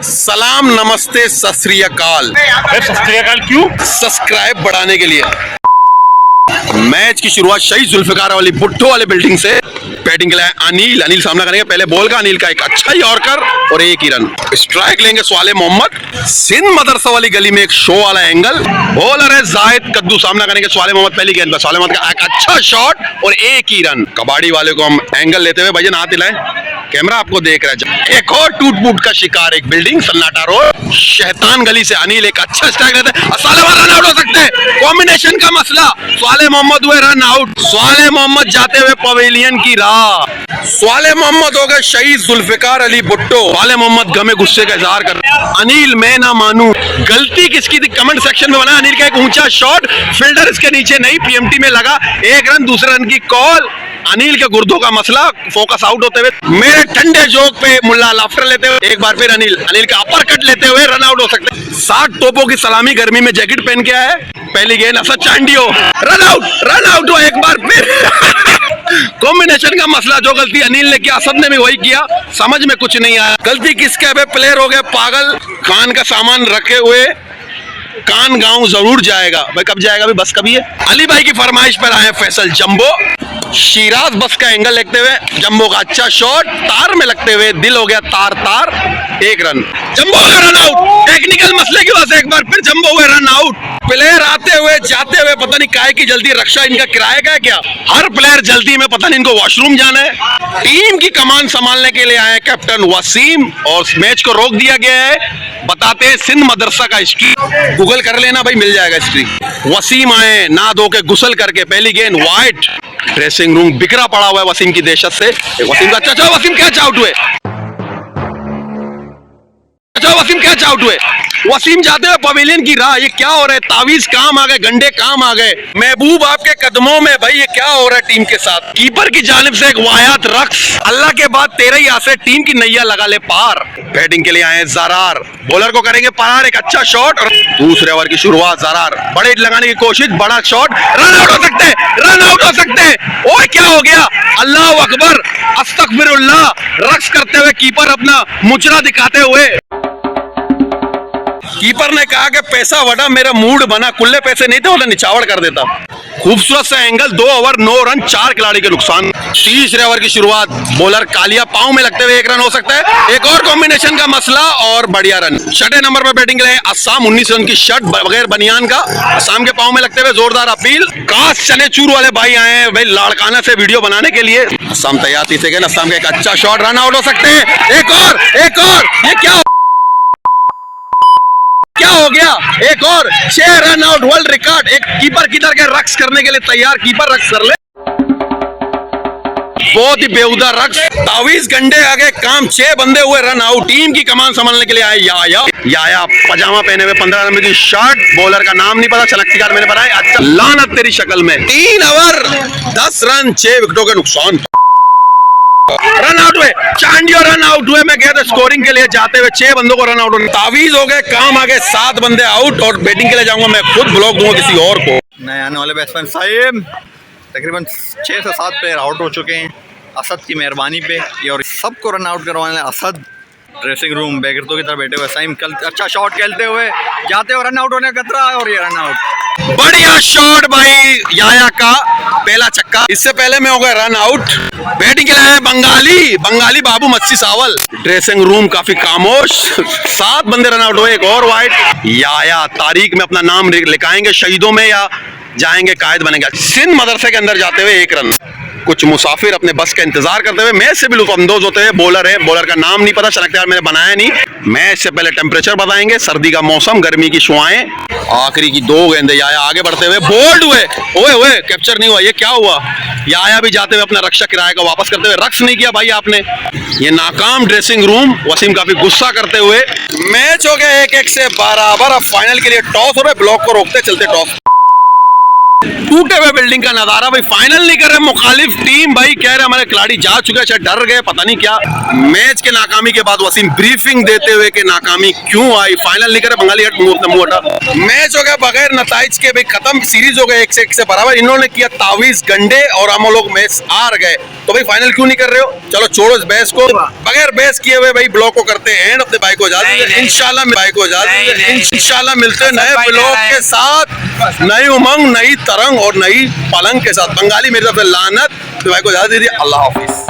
सलाम, नमस्ते, सत श्री अकाल। सत श्री अकाल क्यों? सब्सक्राइब बढ़ाने के लिए। मैच की शुरुआत शहीद जुल्फिकार वाली भुट्टो वाले बिल्डिंग से। बैटिंग के लिए अनिल सामना करेंगे। पहले बॉल का अनिल का एक अच्छा यॉर्कर और एक ही रन। स्ट्राइक लेंगे स्वाले मोहम्मद। सिंध मदरसा वाली गली में एक शो वाला एंगल। बॉलर है जाहिद कद्दू, सामना करेंगे स्वाले मोहम्मद। पहली गेंद पर स्वाले मोहम्मद का एक अच्छा शॉट और एक ही रन। कबाड़ी वाले को हम एंगल लेते हुए भजन हाथ दिलाएं। कैमरा आपको देख रहा है। एक और टूट फूट का शिकार, एक बिल्डिंग सन्नाटा रोड शैतान गली से अनिल एक अच्छा स्ट्राइक लेते हैं। साले रन आउट हो सकते हैं। कॉम्बिनेशन का मसला, स्वाले मोहम्मद हुए रन आउट। स्वाले मोहम्मद जाते हुए पवेलियन की राह। स्वाले मोहम्मद हो गए शहीद जुल्फिकार अली भुट्टो। स्वाले मोहम्मद गमे गुस्से का इजहार कर रहे हैं। अनिल मैं ना मानू, गलती किसकी थी कमेंट सेक्शन में बना। अनिल का एक ऊंचा शॉट, फील्डर इसके नीचे नहीं, पीएमटी में लगा। एक रन, दूसरे रन की कॉल। अनिल के गुर्दों का मसला, फोकस आउट होते हुए मेरे ठंडे जोक पे मुल्ला लाफ्टर लेते हुए एक बार फिर अनिल का अपर कट लेते हुए रन आउट हो सकते हैं। 60 तोपों की सलामी, गर्मी में जैकेट पहन के आया है। पहली गेंद असद चांडियो, रन आउट हो एक बार फिर। कॉम्बिनेशन का मसला, जो गलती अनिल ने किया असद ने भी वही किया। समझ में कुछ नहीं आया गलती किसके है। प्लेयर हो गए पागल। खान का सामान रखे हुए कान गांव जरूर जाएगा। भाई कब जाएगा? भी बस कभी है। अली भाई की फरमाइश पर आए फैसल जंबो। शिराज बस का एंगल देखते हुए जंबो का अच्छा शॉट, तार में लगते हुए दिल हो गया तार। एक रन। जंबो का रन आउट। टेक्निकल मसले की वजह से एक बार फिर जंबो हुए रन आउट। प्लेयर आते हुए जाते हुए पता नहीं काहे की जल्दी, रक्षा इनका किराए का है क्या? हर प्लेयर जल्दी में, पता नहीं इनको वॉशरूम जाना है। टीम की कमान संभालने के लिए आए कैप्टन वसीम और मैच को रोक दिया गया है। बताते हैं सिंध मदरसा का हिस्ट्री, गूगल कर लेना भाई, मिल जाएगा हिस्ट्री। वसीम आए ना धो के गुसल करके। पहली गेंद वाइट। ड्रेसिंग रूम बिखरा पड़ा हुआ है वसीम की दहशत से। वसीम का अच्छा, वसीम कैच आउट हुए। वसीम कैच आउट हुए। वसीम जाते हुए पवेलियन की राह। ये क्या हो रहा है? तावीज काम आ गए, गंडे काम आ गए। महबूब आपके कदमों में। भाई ये क्या हो रहा है टीम के साथ? कीपर की जानिब से एक वाहियात रक्स। अल्लाह के बाद तेरे ही से टीम की नैया लगा ले पार। बैटिंग के लिए आए जरार, बॉलर को करेंगे पार। एक अच्छा शॉट और दूसरे ओवर की शुरुआत। जरार बड़े हिट लगाने की कोशिश, बड़ा शॉट, रन आउट हो सकते हैं, रन आउट हो सकते हैं। ओए क्या हो गया? अल्लाह अकबर, अस्तगफिरुल्लाह। रक्स करते हुए कीपर अपना मुचरा दिखाते हुए। कीपर ने कहा कि पैसा वड़ा, मेरा मूड बना। कुल्ले पैसे नहीं थे, वो निछावर कर देता। खूबसूरत सा एंगल। 2 ओवर 9 रन, 4 खिलाड़ी के नुकसान। तीसरे ओवर की शुरुआत। बॉलर कालिया पांव में लगते हुए एक रन हो सकता है। एक और कॉम्बिनेशन का मसला और बढ़िया रन। छठे नंबर पर बैटिंग के लिए असम। 19 रन की शर्ट बगैर बनियान का। असम के पांव में लगते हुए जोरदार अपील। काश चने चूर वाले भाई आए हैं भाई लाड़काना से वीडियो बनाने के लिए। असम तैयार। तीसरे गेंद असम का एक अच्छा शॉट, रन आउट हो सकते हैं। एक और ये क्या हो गया? एक और 6 रन आउट, वर्ल्ड रिकॉर्ड। एक कीपर किधर के रक्स करने के लिए तैयार। कीपर रक्स कर ले। बहुत ही बेहुदा रक्स। तावीज गंडे आ गए काम। 6 बंदे हुए रन आउट। टीम की कमान संभालने के लिए आए याया पजामा पहने हुए। 15 रन की शर्ट। बॉलर का नाम नहीं पता, शनाख्तीकार मैंने बनाया। अच्छा लानत तेरी शक्ल में। 3 ओवर 10 रन, 6 विकेटों के नुकसान। रन आउट हुए। चांडियो रन आउट हुए। मैं गया था स्कोरिंग के लिए, जाते हुए 6 बंदों को रन आउट होने। तावीज हो गए काम आ गए। 7 बंदे आउट और बैटिंग के लिए जाऊंगा मैं खुद, ब्लॉक दूंगा किसी और को। नए आने वाले बैट्समैन साहिब तकरीबन 6 से 7 प्लेयर आउट हो चुके हैं असद की मेहरबानी पे। और सबको रन आउट करवाने असद ड्रेसिंग रूम बेगरतों की तरफ बैठे हुए। साइम कल अच्छा शॉट खेलते हुए जाते हुए रन आउट होने का खतरा है और ये रन आउट। बढ़िया शॉट भाई याया का, पहला छक्का। इससे पहले में हो गया रन आउट। बैटिंग के लिए है बंगाली बाबू मच्छी सावल। ड्रेसिंग रूम काफी खामोश। 7 बंदे रन आउट हुए। एक और वाइट। याया तारीख में अपना नाम लिखाएंगे शहीदों में या जाएंगे कायद बनेंगे। सिंध मदरसे के अंदर जाते हुए 1 रन। कुछ मुसाफिर अपने बस का इंतजार करते हुए मैच से भी लुत्फअंदोज होते हुए। बॉलर है, बॉलर का नाम नहीं पता, शनाख्तीकार मैंने बनाया नहीं। मैच से पहले टेम्परेचर बताएंगे, सर्दी का मौसम, गर्मी की शुआएं। आखिरी की 2 गेंदें याया आगे बढ़ते हुए बोल्ड हुए। ओए कैप्चर नहीं हुआ। ये क्या हुआ? याया भी जाते हुए अपना रक्षा किराए का वापस करते हुए। रक्स नहीं किया भाई आपने। ये नाकाम ड्रेसिंग रूम। वसीम काफी गुस्सा करते हुए। मैच हो गया 1-1 से बराबर। अब फाइनल के लिए टॉस हो रहा है। ब्लॉक को रोकते चलते टॉस। टूटे हुए बिल्डिंग का नजारा भाई, फाइनल नहीं कर रहे मुखालिफ टीम भाई, कह रहे हमारे खिलाड़ी जा चुके, शायद डर गए, पता नहीं क्या। मैच के नाकामी के बाद वसीम ब्रीफिंग देते हुए कि नाकामी क्यों आई, फाइनल नहीं करे, बंगाली हट मुंह अपना मुंह हटा। मैच हो गया बगैर नताइज के भाई, खत्म, सीरीज हो गए 1 से बराबर। इन्होंने किया तावीज गंडे और हम लोग मैच हार गए, तो भाई फाइनल क्यों नहीं कर रहे हो? चलो छोड़ो इस बहस को, बगैर बहस किए हुए भाई ब्लॉग को करते हैं अपने भाई को इजाजत, इंशाल्लाह भाई को इजाजत, इंशाल्लाह मिलते हैं नए ब्लॉग के साथ, नई उमंग, नई तरंग और नई पलंग के साथ। बंगाली मेरी तरफ से लानत, भाई को इजाजत दीजिए, अल्लाह हाफिज।